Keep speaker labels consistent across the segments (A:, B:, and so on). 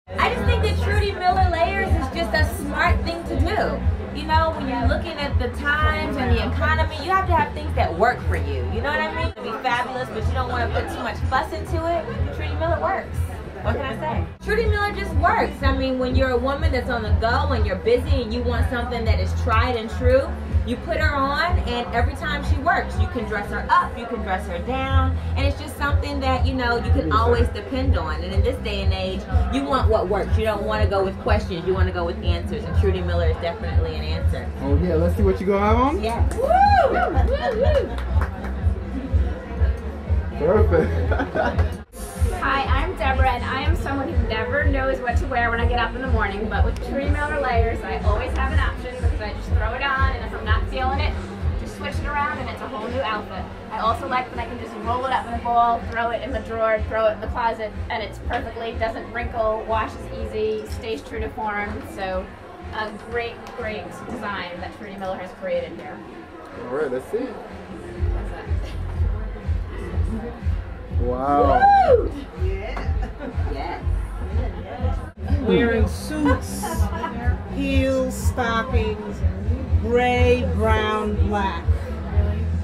A: I just think that Trudy Miller layers is just a smart thing to do. You know, when you're looking at the times and the economy, you have to have things that work for you. You know what I mean? It'll be fabulous, but you don't want to put too much fuss into it. Trudy Miller works. What can I say? Trudy Miller just works. I mean, when you're a woman that's on the go and you're busy and you want something that is tried and true, you put her on, and every time she works, you can dress her up, you can dress her down, and it's just something that, you know, you can always depend on. And in this day and age, you want what works. You don't want to go with questions, you want to go with answers, and Trudy Miller is definitely an answer.
B: Oh yeah, let's see what you gonna have on?
A: Yeah. Woo!
B: Perfect.
C: Hi, I'm Deborah, and I am someone who never knows what to wear when I get up in the morning, but with Trudy Miller layers, I always have an option because I just throw it on, and if I'm not feeling it, just switch it around, and it's a whole new outfit. I also like that I can just roll it up in a ball, throw it in the drawer, throw it in the closet, and it's perfectly, doesn't wrinkle, washes easy, stays true to form, so a great, great design that Trudy Miller has created here.
B: All right, let's see.
A: Woo!
B: Wow.
A: Yeah. Yes.
D: Wearing suits, heels, stockings, gray, brown, black.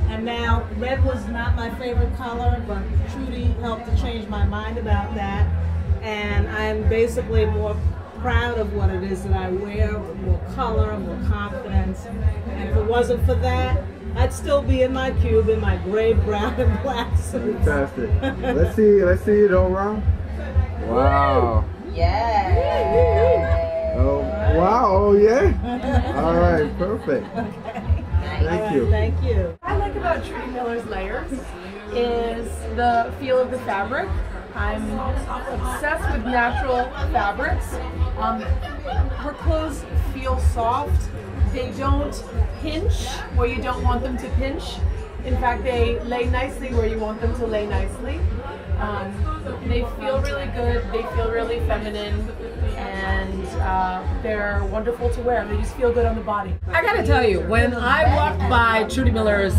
D: And now, red was not my favorite color, but Trudy helped to change my mind about that. And I'm basically more proud of what it is that I wear, with more color, more confidence. And if it wasn't for that, I'd still be in my cube in my gray, brown, and black suit.
B: Fantastic. Let's see it all around. Wow.
A: Yeah.
B: Oh wow. Oh yeah. All right. Perfect. Thank you.
D: Thank you.
E: What I like about Trudy Miller's layers is the feel of the fabric. I'm obsessed with natural fabrics. Her clothes feel soft. They don't pinch where you don't want them to pinch. In fact, they lay nicely where you want them to lay nicely. They feel really good, they feel really feminine, and they're wonderful to wear. They just feel good on the body.
F: I gotta tell you, when I walked by Trudy Miller's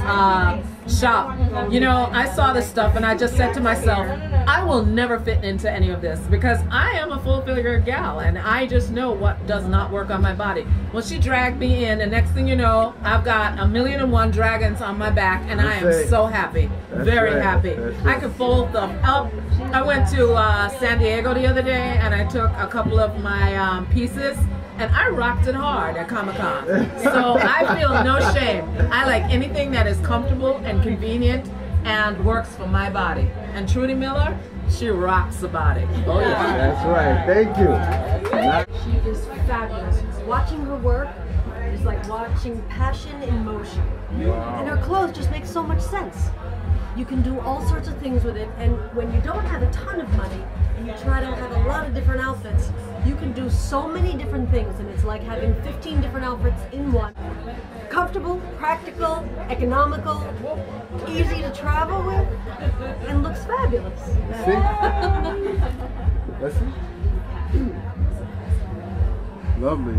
F: shop, you know, I saw this stuff and I just said to myself, I will never fit into any of this because I am a full-figured gal and I just know what does not work on my body. Well, she dragged me in, and next thing you know, I've got 1,000,001 dragons on my back, and I am so happy, very happy. I could fold them up. I went to San Diego the other day and I took a couple of my pieces and I rocked it hard at Comic-Con. So I feel no shame. I like anything that is comfortable and convenient and works for my body. And Trudy Miller, she rocks the body. Oh yeah.
B: That's right. Thank you.
G: She is fabulous. Watching her work is like watching passion in motion.
B: Wow.
G: And her clothes just make so much sense. You can do all sorts of things with it, and when you don't have a ton of money and you try to have a lot of different outfits, you can do so many different things, and it's like having 15 different outfits in one. Comfortable, practical, economical, easy to travel with, and looks fabulous.
B: See? Let's see. Lovely.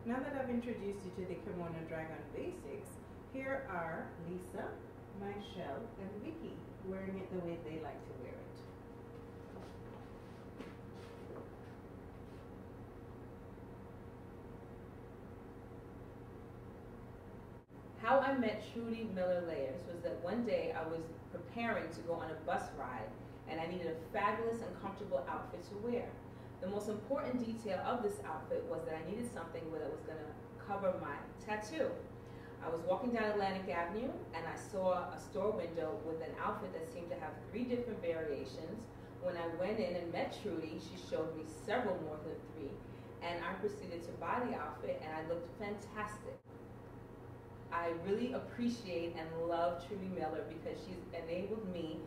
D: Now that I've introduced you to the Kimono Dragon basics, here are Lisa, Myshell, and Vicky wearing it the way they like to wear it.
H: How I met Trudy Miller Layers was that one day I was preparing to go on a bus ride and I needed a fabulous and comfortable outfit to wear. The most important detail of this outfit was that I needed something that was going to cover my tattoo. I was walking down Atlantic Avenue and I saw a store window with an outfit that seemed to have 3 different variations. When I went in and met Trudy, she showed me several more than 3, and I proceeded to buy the outfit and I looked fantastic. I really appreciate and love Trudy Miller because she's enabled me,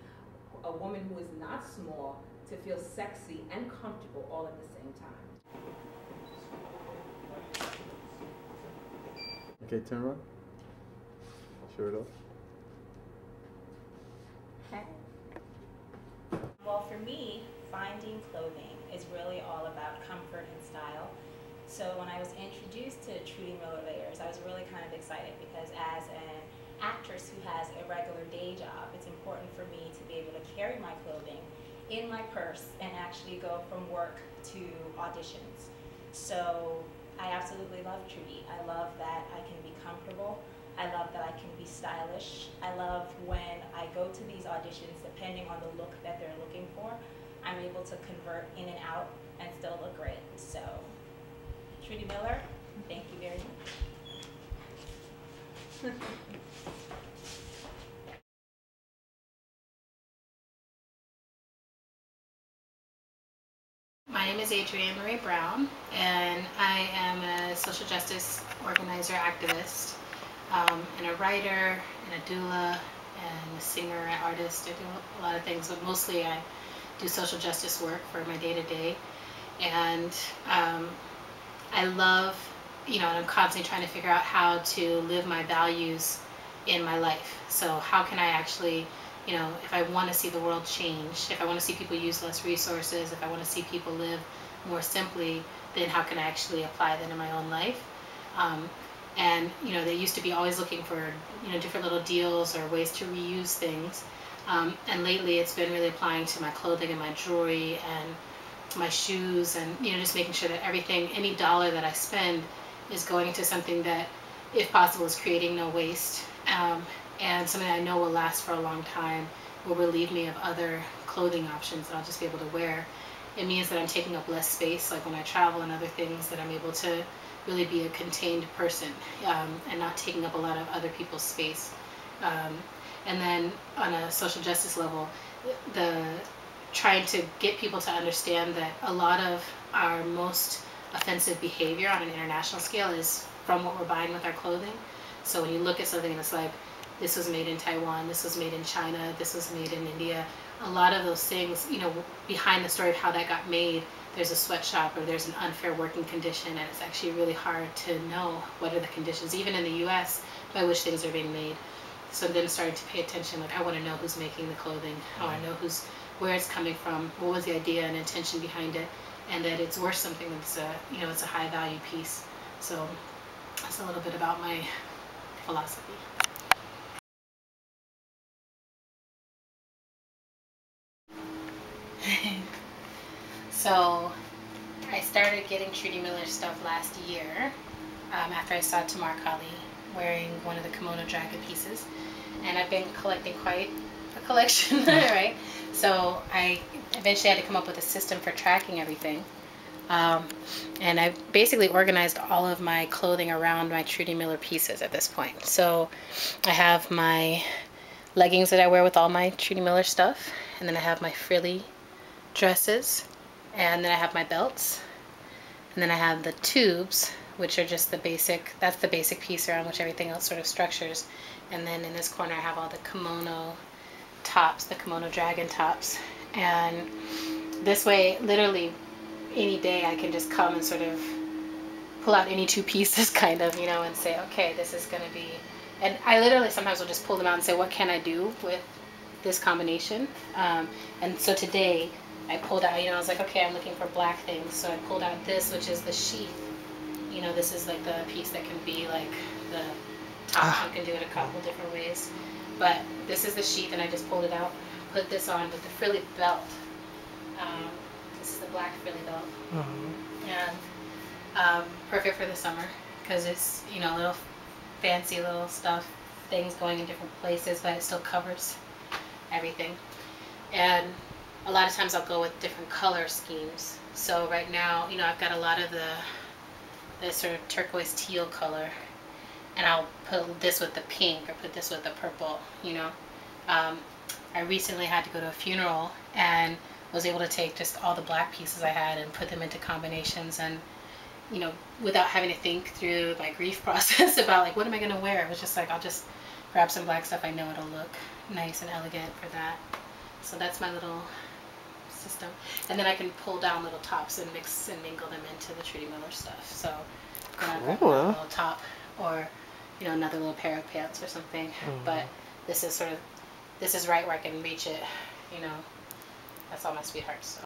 H: a woman who is not small, to feel sexy and comfortable all at the same time.
B: Okay, turn around. Shirt off.
I: Okay. Well, for me, finding clothing is really all about comfort and style. So when I was introduced to Trudy Miller Layers, I was really kind of excited because as an actress who as a regular day job. It's important for me to be able to carry my clothing in my purse and actually go from work to auditions. So I absolutely love Trudy. I love that I can be comfortable. I love that I can be stylish. I love when I go to these auditions, depending on the look that they're looking for, I'm able to convert in and out and still look great. So, Trudy Miller, thank you very much.
J: My name is Adrian Brown, and I am a social justice organizer, activist, and a writer, and a doula, and a singer, an artist. I do a lot of things, but mostly I do social justice work for my day-to-day. And I love, and I'm constantly trying to figure out how to live my values in my life. So how can I actually, if I want to see the world change, if I want to see people use less resources, if I want to see people live more simply, then how can I actually apply that in my own life? And they used to be always looking for different little deals or ways to reuse things, and lately it's been really applying to my clothing and my jewelry and my shoes, and just making sure that everything, any dollar that I spend, is going into something that, if possible, is creating no waste, and something I know will last for a long time, will relieve me of other clothing options that I'll just be able to wear. It means that I'm taking up less space, like when I travel and other things, that I'm able to really be a contained person, and not taking up a lot of other people's space. And then on a social justice level, trying to get people to understand that a lot of our most offensive behavior on an international scale is from what we're buying with our clothing. So when you look at something and it's like, this was made in Taiwan, this was made in China, this was made in India, a lot of those things, behind the story of how that got made, there's a sweatshop or there's an unfair working condition, and it's actually really hard to know what are the conditions, even in the US, by which things are being made. So then starting to pay attention, like I want to know who's making the clothing, I want to know where it's coming from, what was the idea and intention behind it, and that it's worth something that's it's a high value piece. So that's a little bit about my philosophy. So I started getting Trudy Miller stuff last year, after I saw Tamar Kali wearing one of the kimono dragon pieces, and I've been collecting quite a collection, right? So I eventually had to come up with a system for tracking everything, and I basically organized all of my clothing around my Trudy Miller pieces at this point. So I have my leggings that I wear with all my Trudy Miller stuff, and then I have my frilly dresses, and then I have my belts, and then I have the tubes, which are just the basic, that's the basic piece around which everything else sort of structures. And then in this corner I have all the kimono tops, the kimono dragon tops. And this way, literally any day I can just come and sort of pull out any two pieces kind of, and say, okay, this is going to be, and I literally sometimes will just pull them out and say, what can I do with this combination? And so today I pulled out, I was like, okay, I'm looking for black things. So I pulled out this, which is the sheath. This is like the piece that can be like the top. You can do it a couple different ways. But this is the sheath, and I just pulled it out, put this on with the frilly belt. This is the black frilly belt. And perfect for the summer, because it's, little fancy little stuff, things going in different places, but it still covers everything. And a lot of times I'll go with different color schemes. So right now, I've got a lot of the sort of turquoise teal color, and I'll put this with the pink or put this with the purple. I recently had to go to a funeral and was able to take just all the black pieces I had and put them into combinations, and without having to think through my grief process about like, what am I going to wear? It was just like, I'll just grab some black stuff I know it'll look nice and elegant for that. So that's my little system. And then I can pull down little tops and mix and mingle them into the Trudy Miller stuff. So a little top, or another little pair of pants or something. But this is right where I can reach it. That's all my sweethearts. So.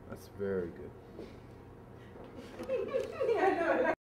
B: That's very good.